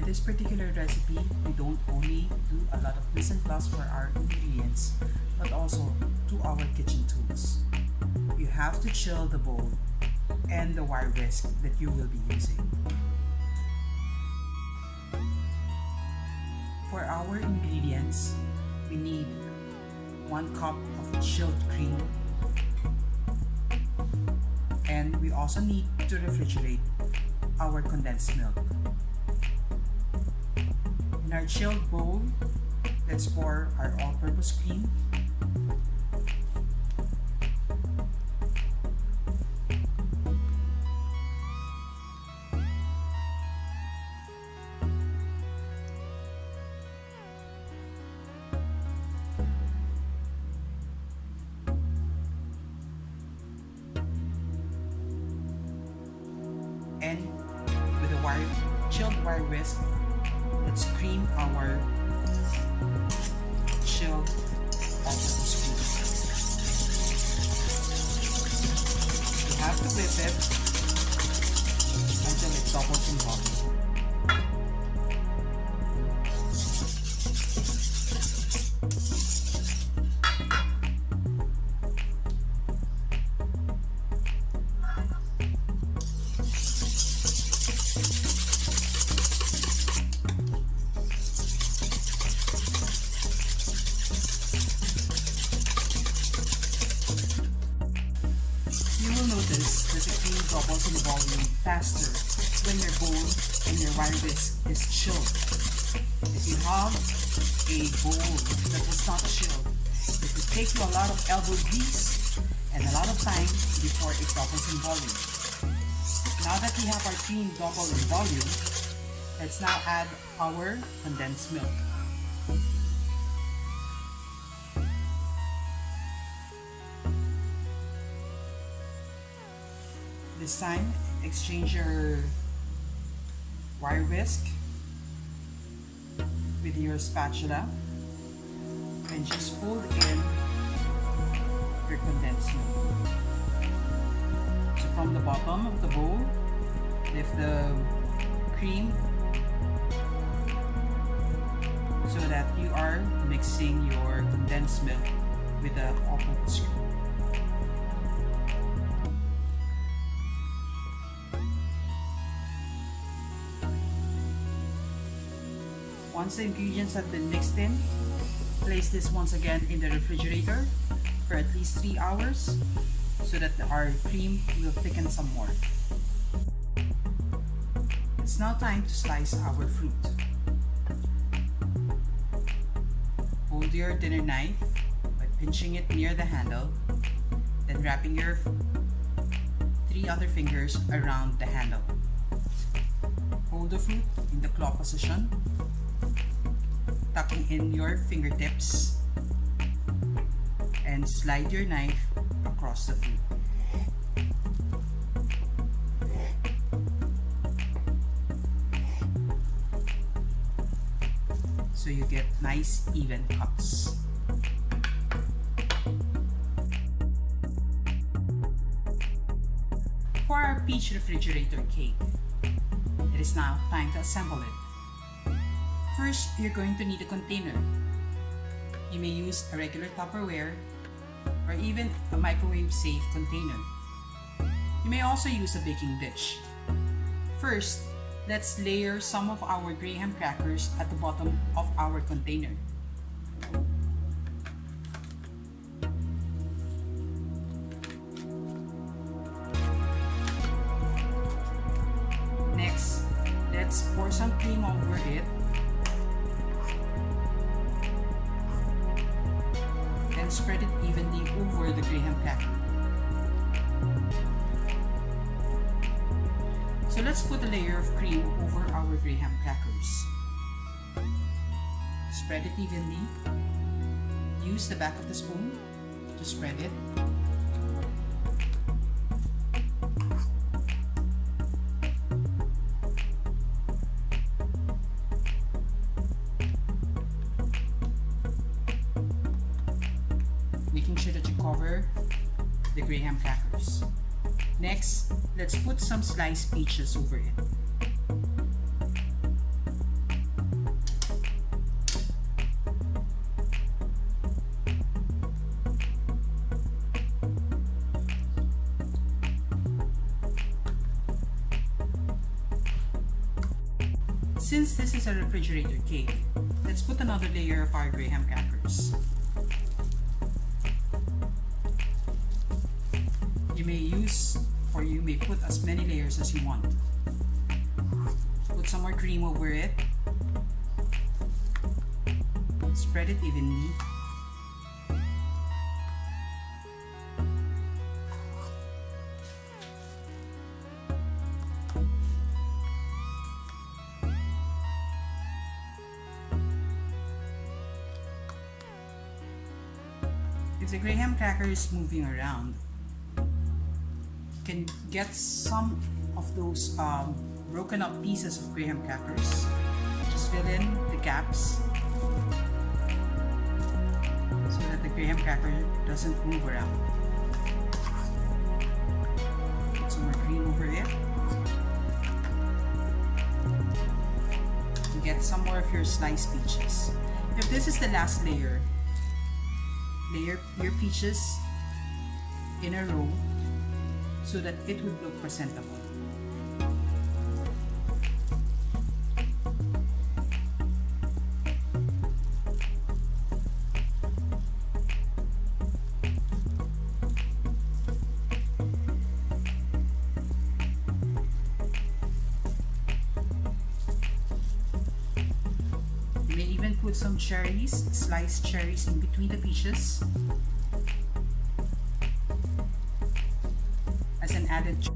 this particular recipe, we don't only do a lot of mise en place for our ingredients, but also to our kitchen tools. You have to chill the bowl and the wire whisk that you will be using. For our ingredients, we need 1 cup of chilled cream, and we also need to refrigerate our condensed milk. In our chilled bowl, let's pour our all-purpose cream. And with a chilled wire whisk, let's cream our chilled all-purpose cream. You have to whip it until it doubles in volume. You will notice that the cream doubles in volume faster when your bowl and your wire whisk is chilled. If you have a bowl that was not chilled, it will take you a lot of elbow grease and a lot of time before it doubles in volume. Now that we have our cream double in volume, let's now add our condensed milk. This time, exchange your wire whisk with your spatula and just fold in your condensed milk. So from the bottom of the bowl, lift the cream so that you are mixing your condensed milk with the all-purpose cream. Once the ingredients have been mixed in, place this once again in the refrigerator for at least 3 hours so that our cream will thicken some more. It's now time to slice our fruit. Hold your dinner knife by pinching it near the handle, then wrapping your 3 other fingers around the handle. Hold the fruit in the claw position, tucking in your fingertips, and slide your knife across the fruit. So you get nice even cuts. For our peach refrigerator cake, it is now time to assemble it. First, you're going to need a container. You may use a regular Tupperware or even a microwave-safe container. You may also use a baking dish. First, let's layer some of our graham crackers at the bottom of our container. Next, let's pour some cream over it. Then spread it evenly over the graham cracker. So let's put a layer of cream over our graham crackers. Spread it evenly. Use the back of the spoon to spread it. Making sure that you cover the graham crackers. Next, let's put some sliced peaches over it. Since this is a refrigerator cake, let's put another layer of our graham crackers. You may use, or you may put as many layers as you want. Put some more cream over it. Spread it evenly. If the graham cracker is moving around, you can get some of those broken up pieces of graham crackers. Just fill in the gaps so that the graham cracker doesn't move around. Put some more cream over it. And get some more of your sliced peaches. If this is the last layer, layer your peaches in a row so that it would look presentable. You may even put some cherries, sliced cherries in between the peaches as an added